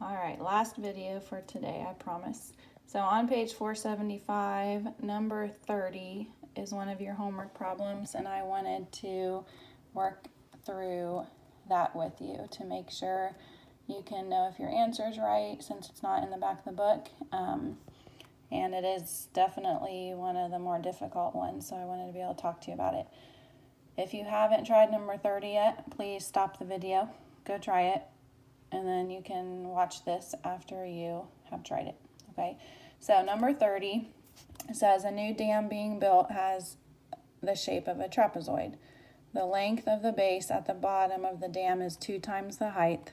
All right, last video for today, I promise. So on page 475, number 30 is one of your homework problems, and I wanted to work through that with you to make sure you can know if your answer is right, since it's not in the back of the book. And it is definitely one of the more difficult ones, so I wanted to be able to talk to you about it. If you haven't tried number 30 yet, please stop the video, go try it, and then you can watch this after you have tried it, okay? So number 30 says a new dam being built has the shape of a trapezoid. The length of the base at the bottom of the dam is 2 times the height.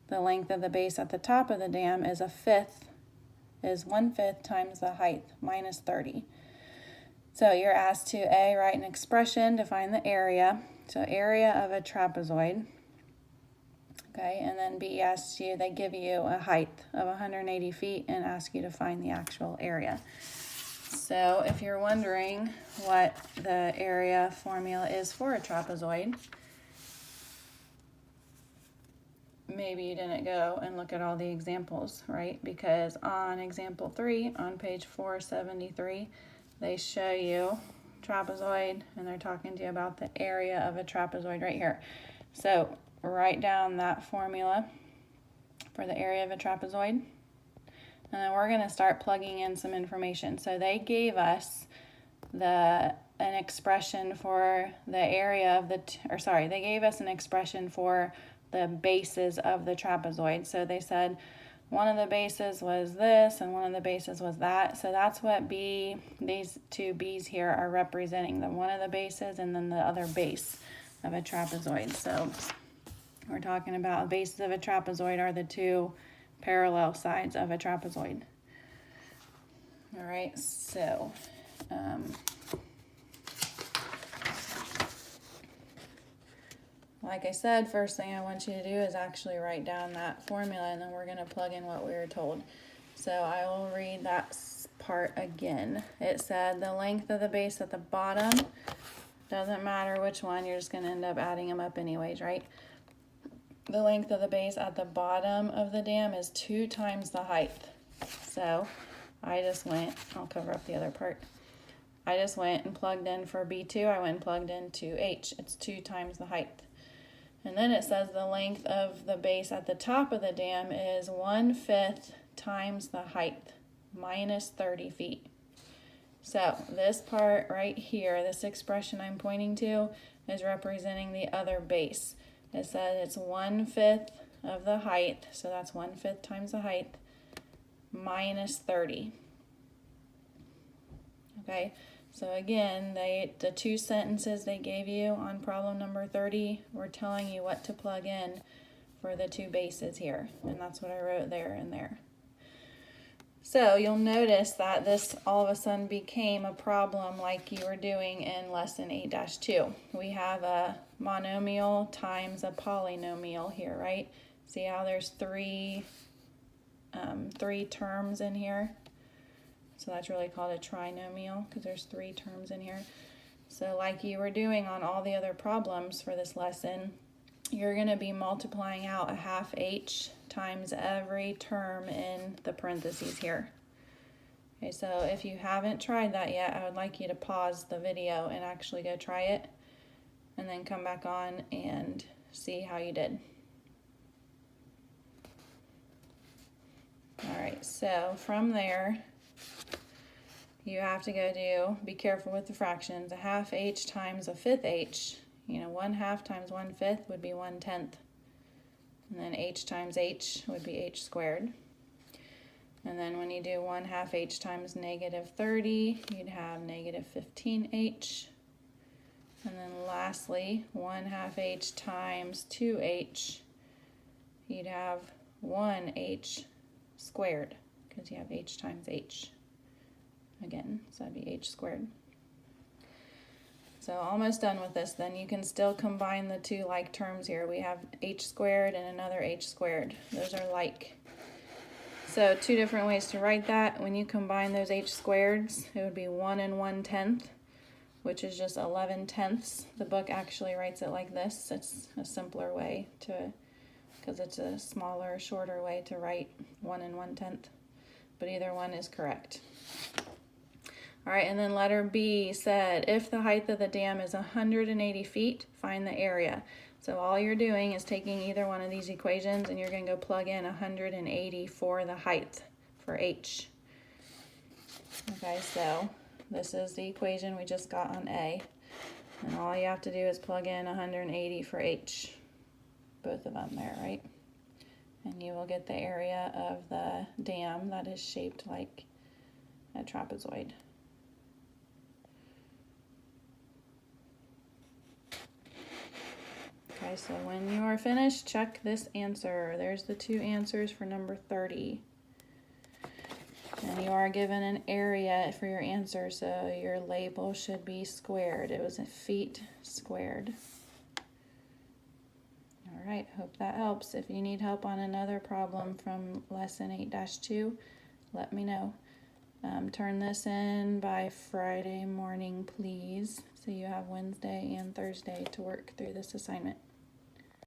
The length of the base at the top of the dam is 1/5 times the height, minus 30. So you're asked to A, write an expression to find the area. So area of a trapezoid. Okay, and then B asks you, they give you a height of 180 feet and ask you to find the actual area. So if you're wondering what the area formula is for a trapezoid, maybe you didn't go and look at all the examples, right? Because on example 3, on page 473, they show you trapezoid, and they're talking to you about the area of a trapezoid right here. So write down that formula for the area of a trapezoid, and then we're going to start plugging in some information. So they gave us an expression for the area of they gave us an expression for the bases of the trapezoid. So they said one of the bases was this and one of the bases was that. So that's what these two B's here are representing, the one of the bases and then the other base of a trapezoid. So we're talking about bases of a trapezoid are the two parallel sides of a trapezoid. All right, so like I said, first thing I want you to do is actually write down that formula, and then we're going to plug in what we were told. So I will read that part again. It said the length of the base at the bottom, doesn't matter which one, you're just going to end up adding them up anyways, right? The length of the base at the bottom of the dam is 2 times the height. So I just went, I'll cover up the other part. I just went and plugged in for B2, I went and plugged into H. It's 2 times the height. And then it says the length of the base at the top of the dam is 1/5 times the height, minus 30 feet. So this part right here, this expression I'm pointing to, is representing the other base. It says it's 1/5 of the height, so that's 1/5 times the height, minus 30. Okay, so again, the two sentences they gave you on problem number 30 were telling you what to plug in for the two bases here, and that's what I wrote there and there. So you'll notice that this all of a sudden became a problem like you were doing in lesson 8-2. We have a monomial times a polynomial here, right? See how there's three terms in here? So that's really called a trinomial because there's 3 terms in here. So like you were doing on all the other problems for this lesson, you're going to be multiplying out a 1/2 h times every term in the parentheses here. Okay, so if you haven't tried that yet, I would like you to pause the video and actually go try it, and then come back on and see how you did. All right, so from there, you have to go be careful with the fractions, a 1/2 h times a 1/5 h. 1/2 times 1/5 would be 1/10. And then h times h would be h squared. And then when you do 1/2 h times negative 30, you'd have negative 15h. And then lastly, 1/2 h times 2h, you'd have 1h squared, because you have h times h. Again, so that'd be h squared. So almost done with this. Then you can still combine the two like terms here. We have h squared and another h squared. Those are like. So 2 different ways to write that. When you combine those h squareds, it would be 1 and 1/10, which is just 11/10. The book actually writes it like this. It's a simpler way to because it's a smaller, shorter way to write 1 1/10, but either one is correct. All right, and then letter B said, if the height of the dam is 180 feet, find the area. So all you're doing is taking either one of these equations and you're going to go plug in 180 for the height, for H. Okay, so this is the equation we just got on A. And all you have to do is plug in 180 for H. Both of them there, right? And you will get the area of the dam that is shaped like a trapezoid. Okay, so when you are finished, check this answer. There's the two answers for number 30. And you are given an area for your answer, so your label should be squared. It was feet squared. All right, hope that helps. If you need help on another problem from lesson 8-2, let me know. Turn this in by Friday morning, please, so you have Wednesday and Thursday to work through this assignment.